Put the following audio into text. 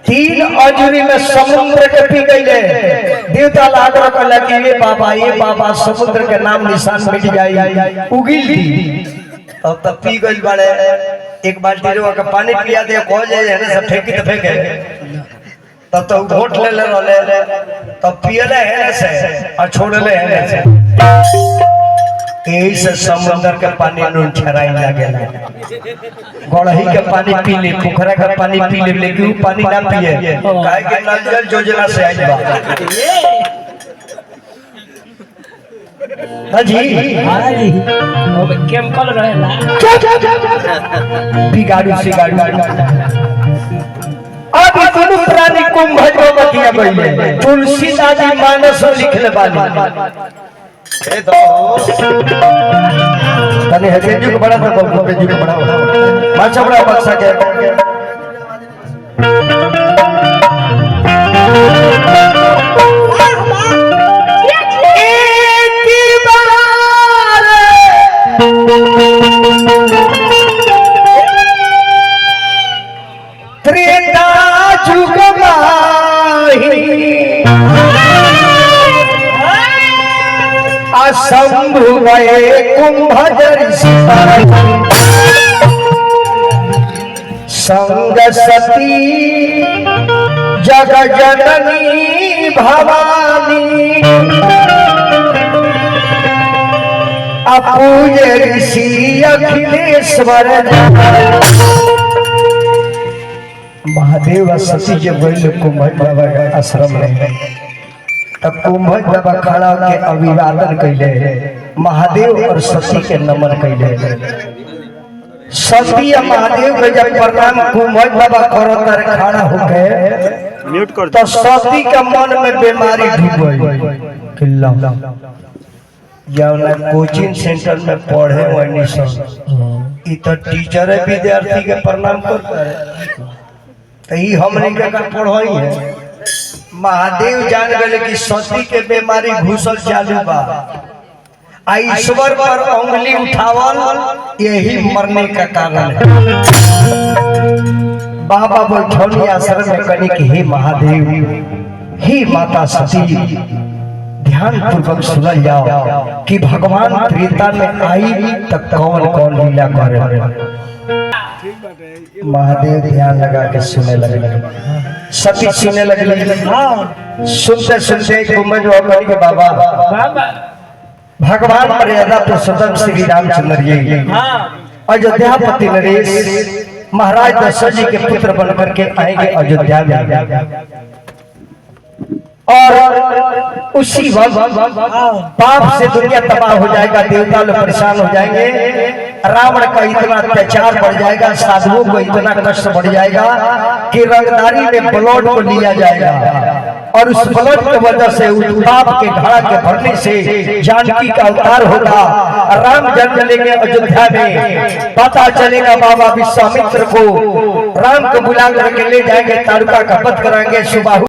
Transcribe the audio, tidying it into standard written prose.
तीन अजूरी में समुद्र के पी गई। देवता लाग रखल कि ये बाबा समुद्र के नाम निशान मिट जाई उगिल दी। तब पी गई बड़े एक बाल्टी रो के पानी पिया दे कह जाए है सब फेंकी तो फेंके। तब तो घोट ले रहले तब पियले है से और छोड़ले है से। यही से समुद्र के पानी नून छराई लागेला। गड़ही के पानी पी ले, पोखरा के पानी पी ले, लेकिन पानी ना पिए काहे के नल जल योजना से आइल बा। हाजी अब केमिकल रहेला बिगाड़ू अब दोनों प्राणी कुंभज में बतिया गई। तुलसीदास जी मानस लिखले बानी ए दो तने है तेजू को बड़ा था बाबू तेजू को बड़ा माचा बड़ा बक्सा के एक बार त्रेता जुग माही असंभु गए कुंभजर संग सती जग जननी भवानी अपूज ऋषि अखिलेश्वर। महादेव सती जब गए कुंभज बाबा के आश्रम में तब कुंभज बाबा खड़ा के अभिवादन कैले। महादेव और सती के नमन कैले। सती और महादेव के जब प्रणाम कुंभज बाबा करत खड़ा होके म्यूट कर तो सती के मन में बीमारी ढुक गई। जब कोचिंग सेंटर में पढ़े वही सब ई तो टीचर है विद्यार्थी के प्रणाम करता है तो ई हमने के पढ़ाई है। महादेव जान गए कि सती के बीमारी घुसल चालू बा। ईश्वर पर उंगली उठावल यही मरने का कारण है। बाबा बैठौनी आश्रम में कहने कि हे महादेव हे माता सती ध्यान पूर्वक सुनल जाओ कि भगवान त्रेता में आई तक कौन कौन लीला करे। महादेव ध्यान लगा के सुनने लगे। सती सुनने लगे। सुनते सुनते कुंभज बाबा के बाबा भगवान मर्यादा पुरुषोत्तम श्री रामचंद्र जी अयोध्यापति नरेश महाराज दशरथ जी के पुत्र बनकर के आएंगे अयोध्या में। और उसी वक्त पाप से दुनिया तबाह हो जाएगा, देवता लोग परेशान हो जाएंगे, रावण का इतना अत्याचार बढ़ जाएगा, साधुओं को इतना कष्ट बढ़ जाएगा कि रंगदारी में ब्लड को लिया जाएगा। और उस ब्लड की वजह से उस पाप के घड़ा के भरने से जानकी का अवतार होगा। राम जन्म लेंगे अयोध्या में। पता चलेगा बाबा विश्वामित्र को राम को बुला करके ले जाएंगे, तारुका का वध कराएंगे। सुबाहु